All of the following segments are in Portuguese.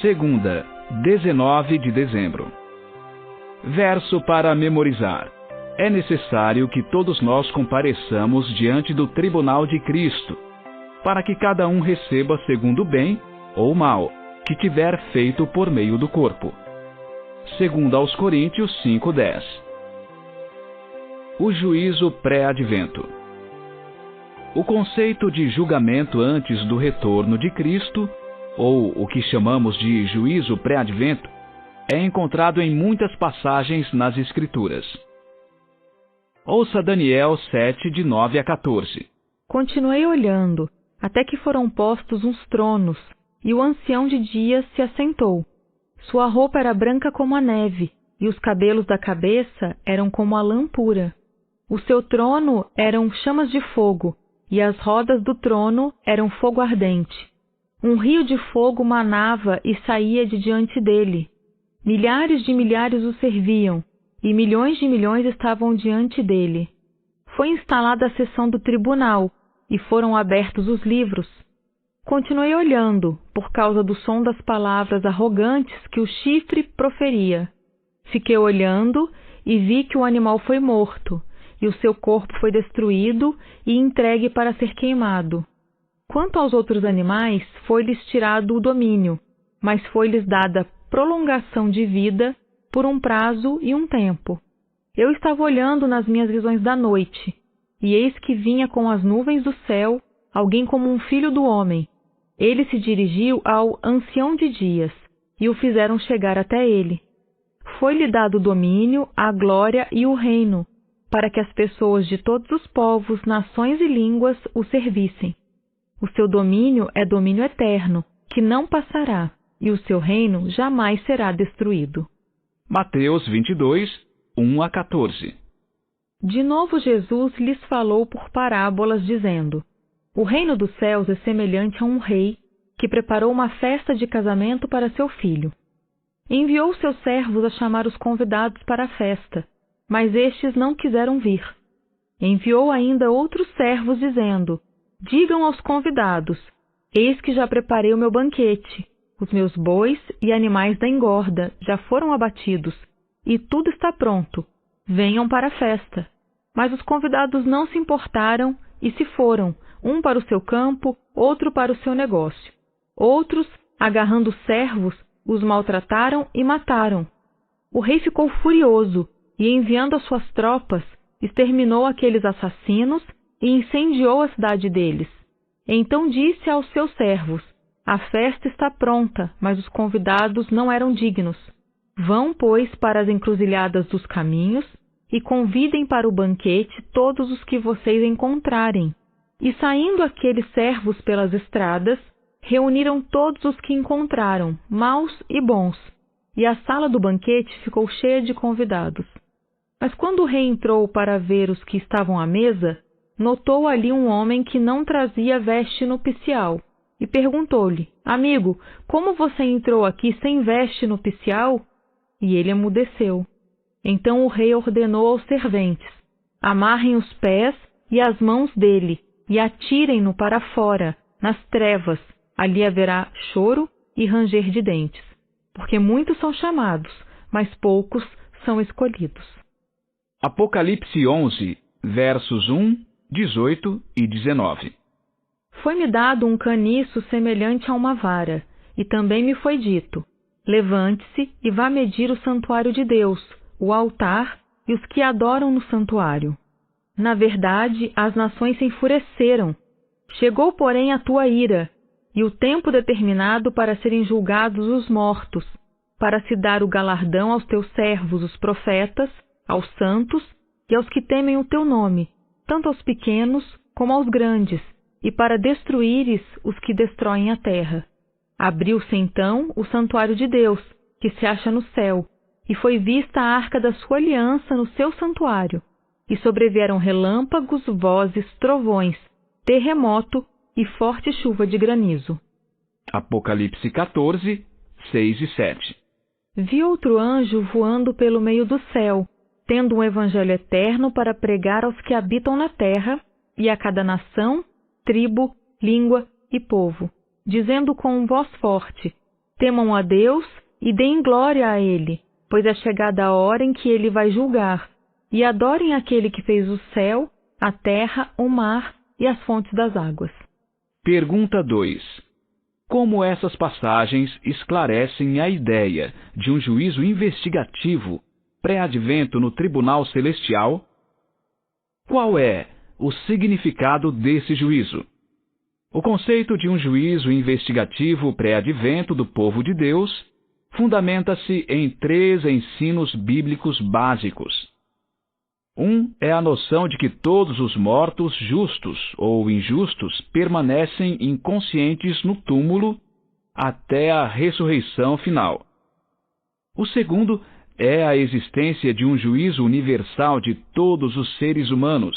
Segunda, 19 de dezembro. Verso para memorizar. É necessário que todos nós compareçamos diante do tribunal de Cristo, para que cada um receba segundo o bem ou mal que tiver feito por meio do corpo. Segundo aos Coríntios 5:10. O juízo pré-advento. O conceito de julgamento antes do retorno de Cristo, ou o que chamamos de juízo pré-advento, é encontrado em muitas passagens nas Escrituras. Ouça Daniel 7, de 9 a 14. Continuei olhando, até que foram postos uns tronos, e o ancião de dias se assentou. Sua roupa era branca como a neve, e os cabelos da cabeça eram como a lã pura. O seu trono eram chamas de fogo, e as rodas do trono eram fogo ardente. Um rio de fogo manava e saía de diante dele. Milhares de milhares o serviam, e milhões de milhões estavam diante dele. Foi instalada a sessão do tribunal, e foram abertos os livros. Continuei olhando, por causa do som das palavras arrogantes que o chifre proferia. Fiquei olhando e vi que o animal foi morto, e o seu corpo foi destruído e entregue para ser queimado. Quanto aos outros animais, foi-lhes tirado o domínio, mas foi-lhes dada prolongação de vida por um prazo e um tempo. Eu estava olhando nas minhas visões da noite, e eis que vinha com as nuvens do céu alguém como um filho do homem. Ele se dirigiu ao ancião de dias, e o fizeram chegar até ele. Foi-lhe dado o domínio, a glória e o reino, para que as pessoas de todos os povos, nações e línguas o servissem. O seu domínio é domínio eterno, que não passará, e o seu reino jamais será destruído. Mateus 22, 1 a 14. De novo Jesus lhes falou por parábolas, dizendo: O reino dos céus é semelhante a um rei que preparou uma festa de casamento para seu filho. Enviou seus servos a chamar os convidados para a festa, mas estes não quiseram vir. Enviou ainda outros servos, dizendo: Digam aos convidados: Eis que já preparei o meu banquete. Os meus bois e animais da engorda já foram abatidos, e tudo está pronto. Venham para a festa. Mas os convidados não se importaram e se foram, um para o seu campo, outro para o seu negócio. Outros, agarrando os servos, os maltrataram e mataram. O rei ficou furioso e, enviando as suas tropas, exterminou aqueles assassinos e incendiou a cidade deles. Então disse aos seus servos: A festa está pronta, mas os convidados não eram dignos. Vão, pois, para as encruzilhadas dos caminhos e convidem para o banquete todos os que vocês encontrarem. E saindo aqueles servos pelas estradas, reuniram todos os que encontraram, maus e bons, e a sala do banquete ficou cheia de convidados. Mas quando o rei entrou para ver os que estavam à mesa, notou ali um homem que não trazia veste nupcial, e perguntou-lhe: Amigo, como você entrou aqui sem veste nupcial? E ele emudeceu. Então o rei ordenou aos serventes: Amarrem os pés e as mãos dele, e atirem-no para fora, nas trevas. Ali haverá choro e ranger de dentes, porque muitos são chamados, mas poucos são escolhidos. Apocalipse 11, versos 1, 18 e 19. Foi-me dado um caniço semelhante a uma vara, e também me foi dito: Levante-se e vá medir o santuário de Deus, o altar e os que adoram no santuário. Na verdade, as nações se enfureceram. Chegou, porém, a tua ira, e o tempo determinado para serem julgados os mortos, para se dar o galardão aos teus servos, os profetas, aos santos e aos que temem o teu nome, tanto aos pequenos como aos grandes, e para destruíres os que destroem a terra. Abriu-se então o santuário de Deus, que se acha no céu, e foi vista a arca da sua aliança no seu santuário, e sobrevieram relâmpagos, vozes, trovões, terremoto e forte chuva de granizo. Apocalipse 14, 6 e 7. Vi outro anjo voando pelo meio do céu, tendo um evangelho eterno para pregar aos que habitam na terra, e a cada nação, tribo, língua e povo, dizendo com voz forte: Temam a Deus e deem glória a Ele, pois é chegada a hora em que Ele vai julgar, e adorem aquele que fez o céu, a terra, o mar e as fontes das águas. Pergunta 2. Como essas passagens esclarecem a ideia de um juízo investigativo pré-advento no tribunal celestial? Qual é o significado desse juízo? O conceito de um juízo investigativo pré-advento do povo de Deus fundamenta-se em 3 ensinos bíblicos básicos. Um é a noção de que todos os mortos, justos ou injustos, permanecem inconscientes no túmulo até a ressurreição final. O segundo é a existência de um juízo universal de todos os seres humanos.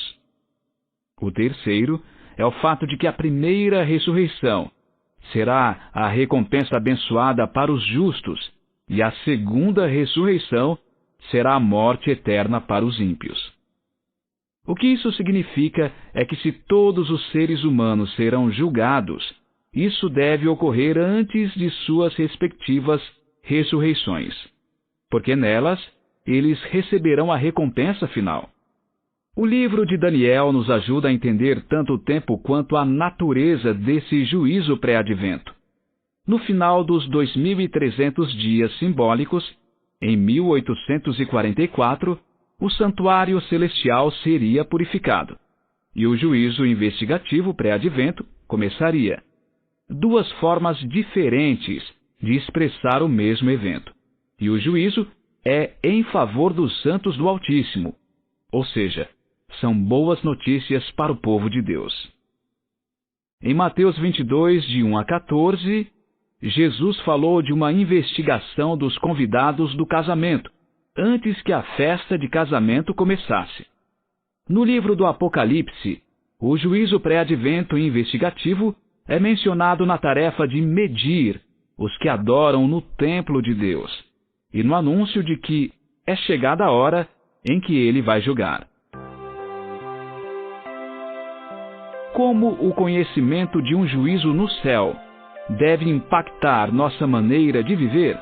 O terceiro é o fato de que a primeira ressurreição será a recompensa abençoada para os justos, e a segunda ressurreição será a morte eterna para os ímpios. O que isso significa é que se todos os seres humanos serão julgados, isso deve ocorrer antes de suas respectivas ressurreições, porque nelas eles receberão a recompensa final. O livro de Daniel nos ajuda a entender tanto o tempo quanto a natureza desse juízo pré-advento. No final dos 2.300 dias simbólicos, em 1844, o santuário celestial seria purificado, e o juízo investigativo pré-advento começaria. 2 formas diferentes de expressar o mesmo evento. E o juízo é em favor dos santos do Altíssimo, ou seja, são boas notícias para o povo de Deus. Em Mateus 22, de 1 a 14, Jesus falou de uma investigação dos convidados do casamento, antes que a festa de casamento começasse. No livro do Apocalipse, o juízo pré-advento investigativo é mencionado na tarefa de medir os que adoram no templo de Deus, e no anúncio de que é chegada a hora em que ele vai julgar. Como o conhecimento de um juízo no céu deve impactar nossa maneira de viver?